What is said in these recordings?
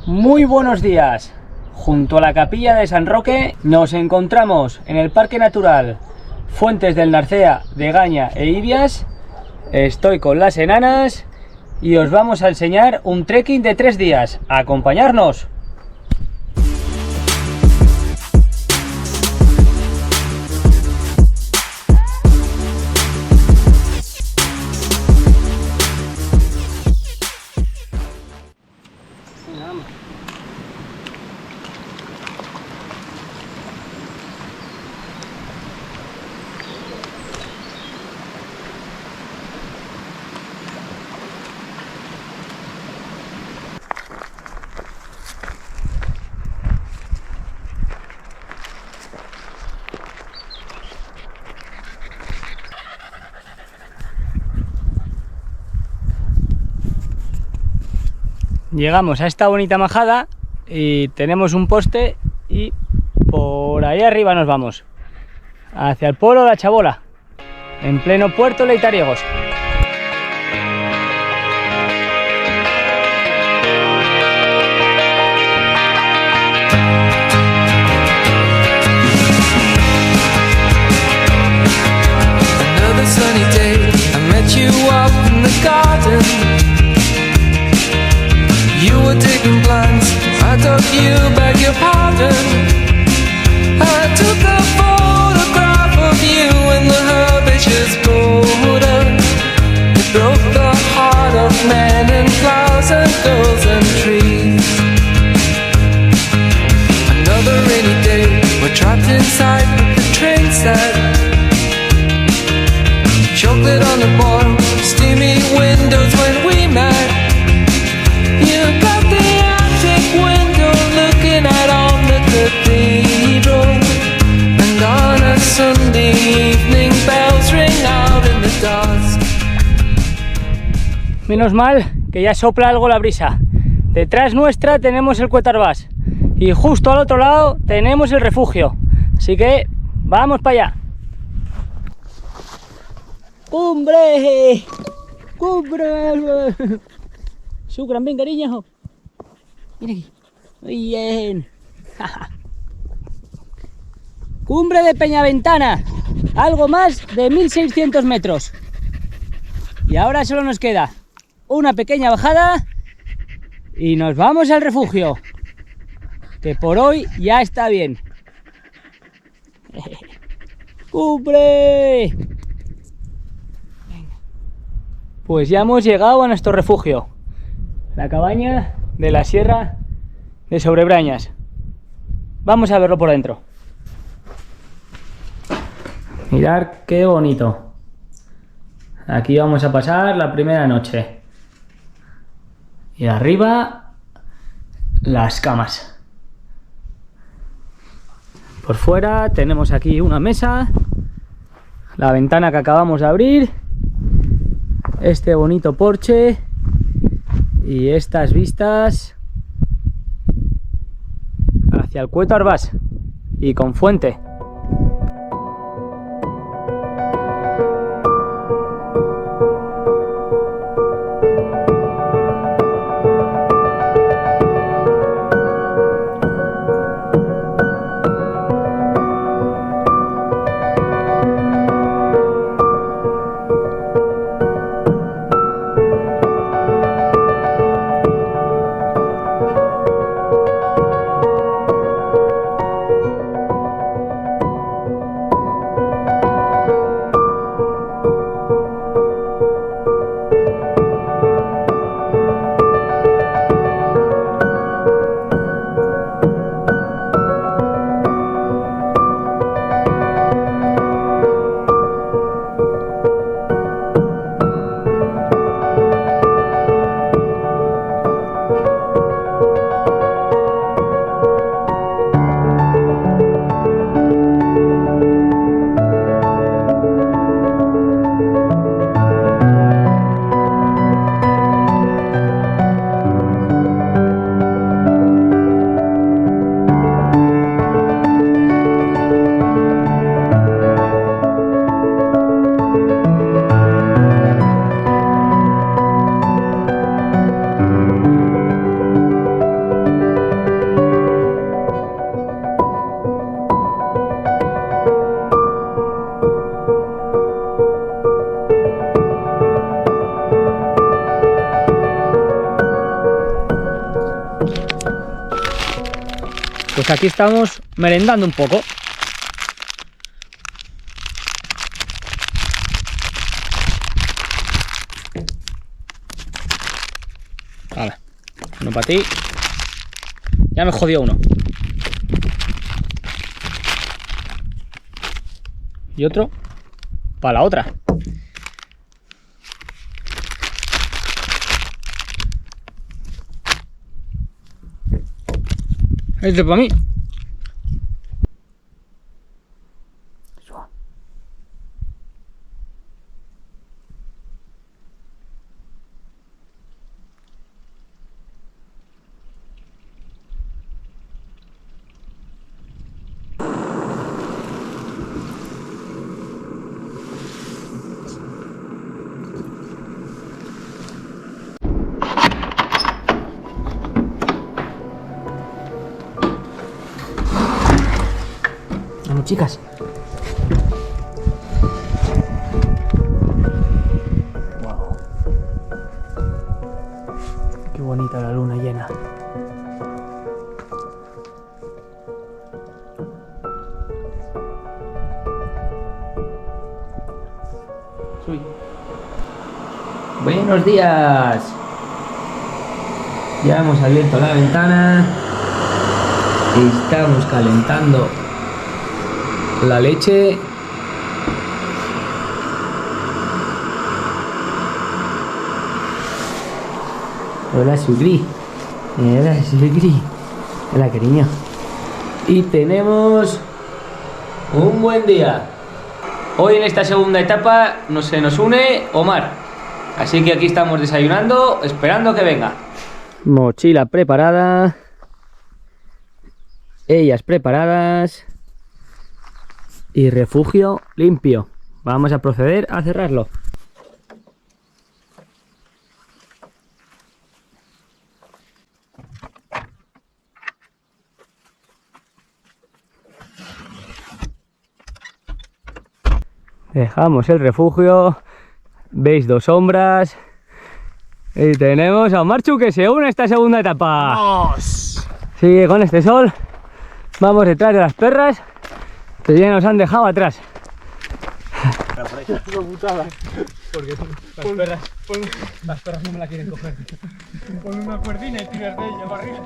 Muy buenos días. Junto a la capilla de San Roque nos encontramos en el Parque Natural Fuentes del Narcea de Gaña e Ibias. Estoy con las enanas y os vamos a enseñar un trekking de 3 días. ¡Acompañarnos! Llegamos a esta bonita majada y tenemos un poste y por ahí arriba nos vamos hacia el pueblo de La Chabola, en pleno puerto Leitariegos. Another sunny day, I met you up in the garden. You were taking plans, I took you back your pardon. I took a photograph of you in the herbaceous border. It broke the heart of men and flowers and girls and trees. Another rainy day, we're trapped inside with the train set. Chocolate on the bottom, steamy windows when we met. You got the attic window looking out on the cathedral. And on a Sunday evening bells ring out in the dusk. Menos mal que ya sopla algo la brisa. Detrás nuestra tenemos el Cuetarbás y justo al otro lado tenemos el refugio. Así que vamos para allá. ¡Cumbre! ¡Cumbre! Shukran, bien, cariño. Mira aquí. Muy bien. Cumbre de Peñaventana. Algo más de 1600 metros. Y ahora solo nos queda una pequeña bajada y nos vamos al refugio, que por hoy ya está bien. ¡Cumbre! Pues ya hemos llegado a nuestro refugio, la cabaña de la Sierra de Sobrebrañas. Vamos a verlo por dentro. Mirad qué bonito. Aquí vamos a pasar la primera noche. Y arriba las camas. Por fuera tenemos aquí una mesa, la ventana que acabamos de abrir, este bonito porche y estas vistas hacia el Cuetarbás y con fuente. pues aquí estamos merendando un poco. Vale, uno para ti. Ya me jodió uno. Y otro para la otra. Este para mí. Vamos, chicas. Wow. Qué bonita la luna llena. Buenos días. Ya hemos abierto la ventana. Estamos calentando la leche. Hola, Sugri. Hola, Sugri. Hola, cariño. Y tenemos un buen día. Hoy en esta segunda etapa se nos une Omar. Así que aquí estamos desayunando, esperando que venga. Mochila preparada. Ellas preparadas. Y refugio limpio. Vamos a proceder a cerrarlo. Dejamos el refugio. Veis dos sombras. Y tenemos a Marchu que se une a esta segunda etapa. ¡Vamos! Sigue con este sol. Vamos detrás de las perras que ya nos han dejado atrás. Porque las perras no me la quieren coger. Pon una cuerdina y tiras de ella para arriba.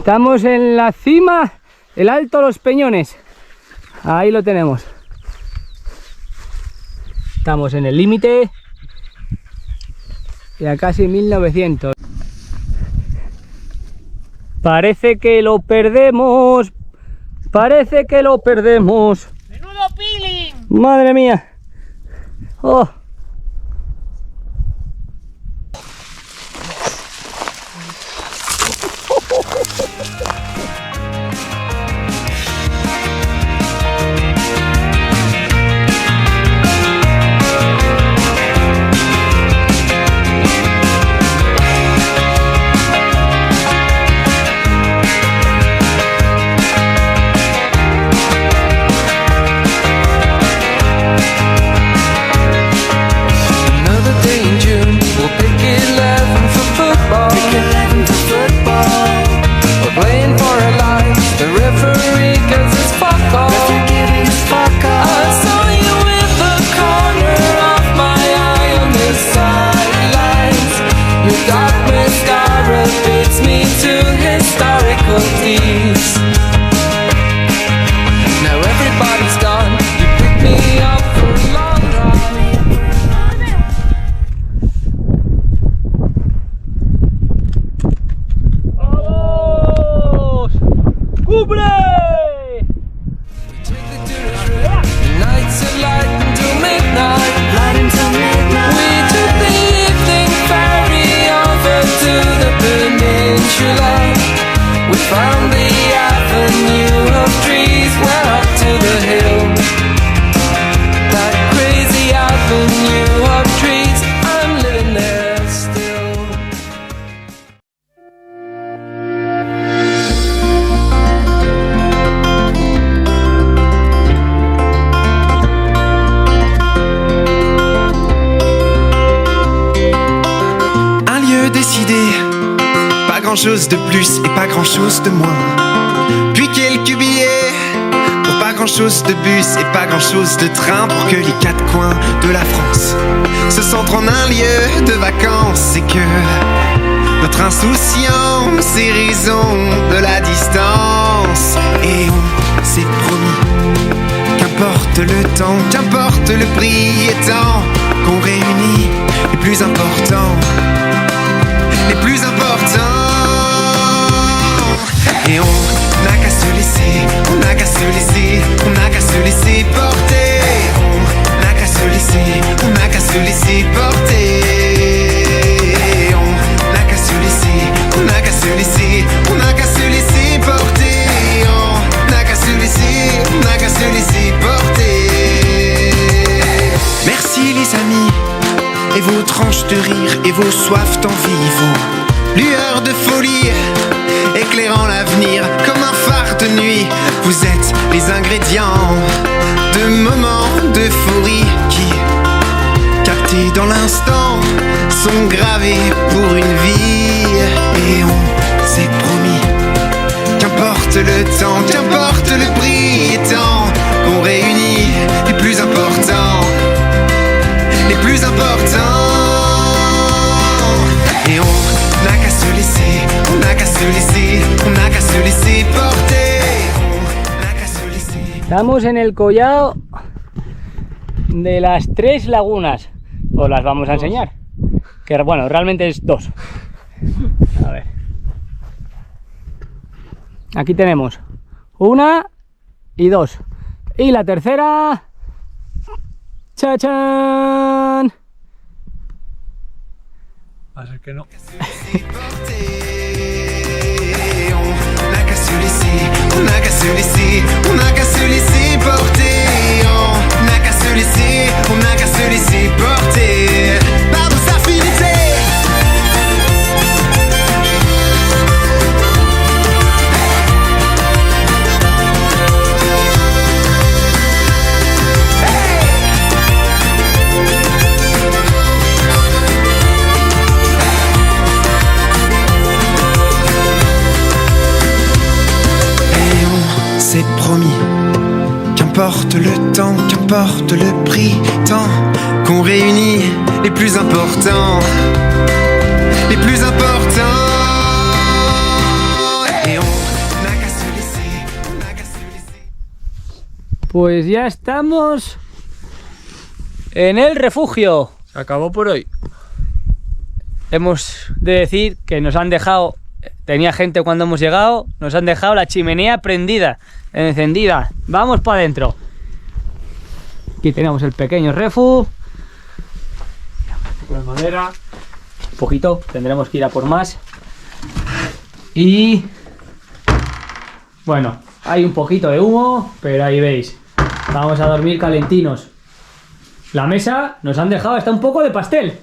Estamos en la cima, el Alto Los Peñones. Ahí lo tenemos. Estamos en el límite. Ya casi 1900. Parece que lo perdemos. Parece que lo perdemos. ¡Menudo peeling! Madre mía. Oh. grand chose de plus et pas grand chose de moins. Puis quelques billets pour pas grand chose de bus et pas grand chose de train, pour que les quatre coins de la France se sentent en un lieu de vacances, et que notre insouciance est raison de la distance. Et on s'est promis, qu'importe le temps, qu'importe le prix, étant qu'on réunit les plus importants, les plus importants. Et on n'a qu'à se laisser, on n'a qu'à se laisser, on n'a qu'à se laisser porter. On n'a qu'à se laisser, on n'a qu'à se laisser porter. On n'a qu'à se laisser, on n'a qu'à se laisser, on n'a qu'à se laisser porter. On n'a qu'à se laisser, on n'a qu'à se laisser porter. Merci les amis, et vos tranches de rire, et vos soifs d'envie, vos lueurs de folie, éclairant l'avenir comme un phare de nuit. Vous êtes les ingrédients de moments d'euphorie qui, captés dans l'instant, sont gravés pour une vie. Et on s'est promis, qu'importe le temps, qu'importe le prix, étant qu'on réunit les plus importants, les plus importants. Et on n'a qu'à se laisser, on n'a qu'à se laisser, on n'a qu'à se laisser porter. On n'a qu'à se laisser. Estamos en el collado de las 3 lagunas. Os las vamos a enseñar. Que bueno, realmente es 2. A ver. Aquí tenemos 1 y 2. Y la tercera. ¡Chachán! Va a ser que no. On n'a qu'à se laisser, on n'a qu'à se laisser, on n'a qu'à se laisser porter. On n'a qu'à se laisser, on n'a qu'à se laisser porter par nos affinités. C'est promis, qu'importe le temps, qu'importe le prix, tant qu'on réunit les plus importants, les plus importants. Et on n'a qu'à se laisser, on n'a qu'à se laisser. Pues ya estamos en el refugio. Se acabó por hoy. Hemos de decir que nos han dejado, tenía gente cuando hemos llegado, nos han dejado la chimenea prendida, encendida. Vamos para adentro. Aquí tenemos el pequeño refu. La madera. Un poquito, tendremos que ir a por más. Y bueno, hay un poquito de humo, pero ahí veis. Vamos a dormir calentinos. La mesa nos han dejado hasta un poco de pastel.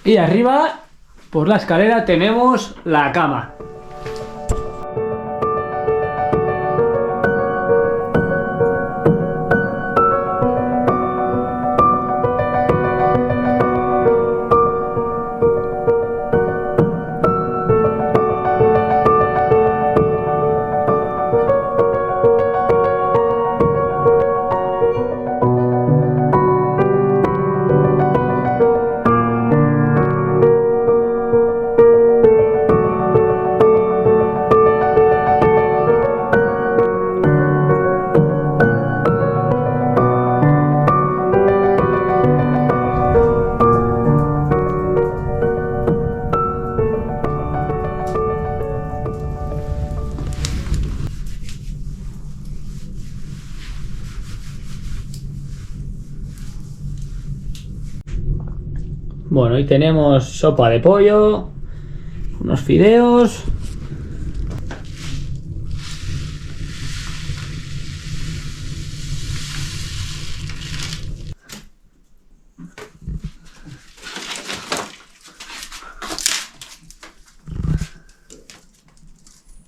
Y arriba, por la escalera, tenemos la cama. Bueno, hoy tenemos sopa de pollo, unos fideos.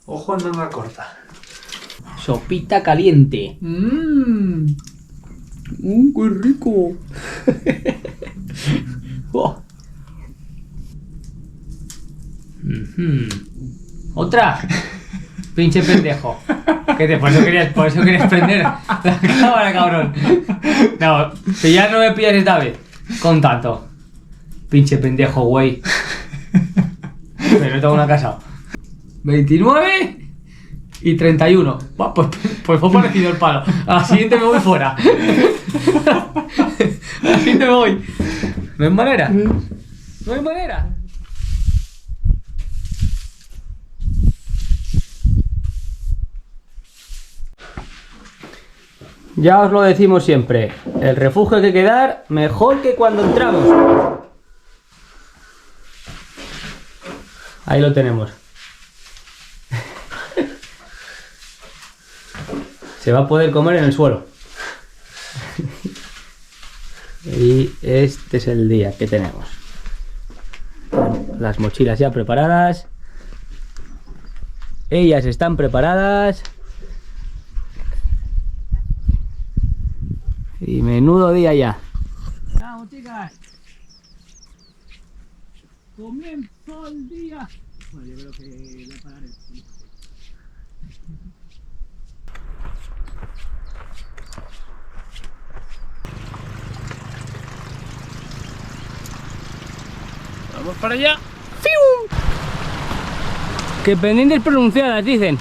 Ojo en manga corta. Sopita caliente. ¡Qué rico! Oh. ¿Otra? Pinche pendejo. Por eso querías prender la cámara, cabrón. No, si ya no me pillas esta vez. Con tanto. Pinche pendejo, güey. Pero no tengo una casa. 29 y 31. Pues fue parecido el palo. A la siguiente me voy fuera. A la siguiente me voy. No hay manera. No hay manera. Ya os lo decimos siempre, el refugio hay que quedar mejor que cuando entramos. Ahí lo tenemos. Se va a poder comer en el suelo. Y este es el día que tenemos. Las mochilas ya preparadas. Ellas están preparadas. Y menudo día ya. Vamos, chicas. Comienzo el día. Bueno, yo creo que voy a parar esto. Vamos para allá. ¡Fiu! Que pendientes pronunciadas, dicen.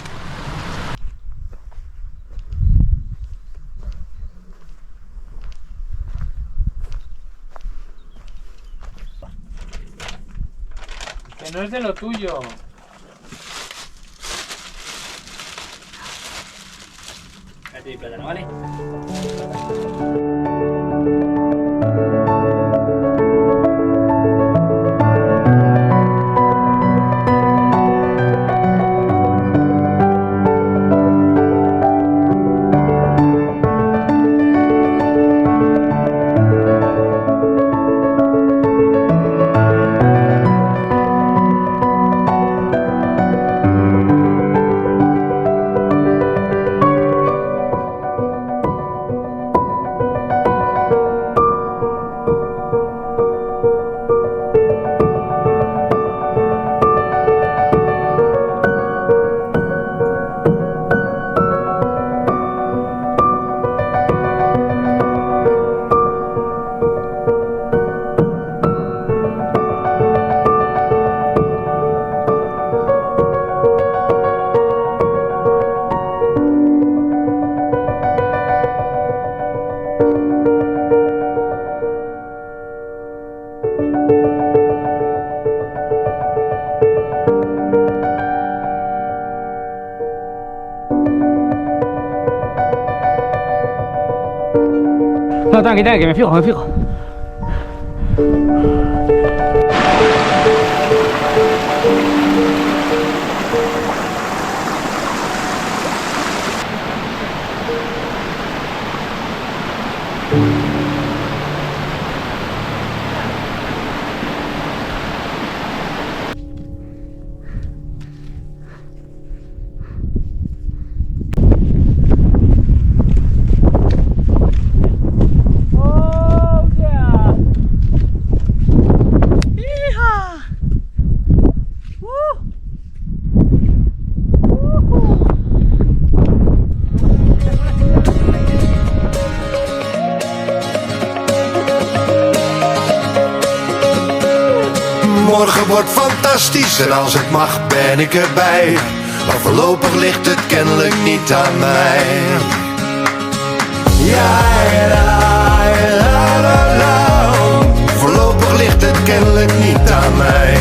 Que no es de lo tuyo. Aquí plátano, ¿vale? No, tranqui, que me fijo. Morgen wordt fantastisch en als het mag ben ik erbij. Maar voorlopig ligt het kennelijk niet aan mij. Ja, la, la, la, la. Voorlopig ligt het kennelijk niet aan mij.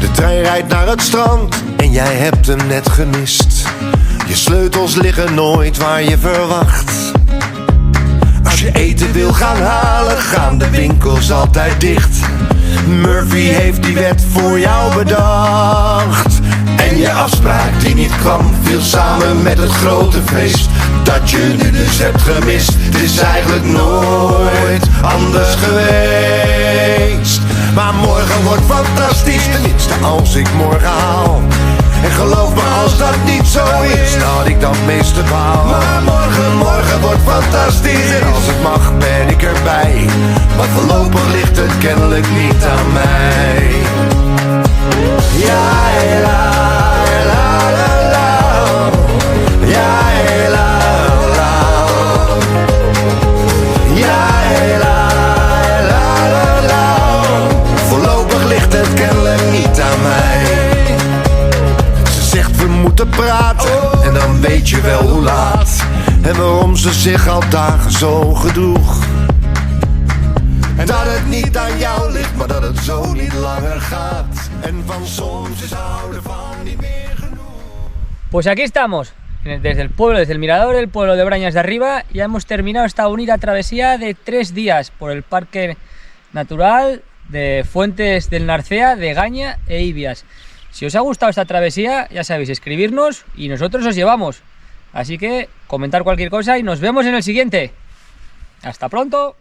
De trein rijdt naar het strand en jij hebt hem net gemist. Je sleutels liggen nooit waar je verwacht. Als je eten wil gaan halen, gaan de winkels altijd dicht. Murphy heeft die wet voor jou bedacht. En je afspraak die niet kwam, viel samen met het grote feest dat je nu dus hebt gemist. Het is eigenlijk nooit anders geweest. Maar morgen wordt fantastisch, tenminste als ik morgen haal. En geloof me, als dat niet zo is, dat ik dan meeste baal. Maar morgen wordt fantastisch en als het mag ben ik erbij. Maar voorlopig ligt het kennelijk niet aan mij. Voorlopig ligt het kennelijk niet aan mij. Ze zegt we moeten praten en dan weet je wel hoe laat. En waarom ze zich al dagen zo gedroeg. En dat het niet aan jou ligt, maar dat het zo niet langer gaat. En van soms is houden van niet meer genoeg. Pues aquí estamos, desde el pueblo, desde el mirador, el pueblo de Brañas de Arriba. Ya hemos terminado esta bonita travesía de 3 días por el Parque Natural de Fuentes del Narcea, de Gaña e Ibias. Si os ha gustado esta travesía, ya sabéis, escribirnos y nosotros os llevamos. Así que comentar cualquier cosa y nos vemos en el siguiente. ¡Hasta pronto!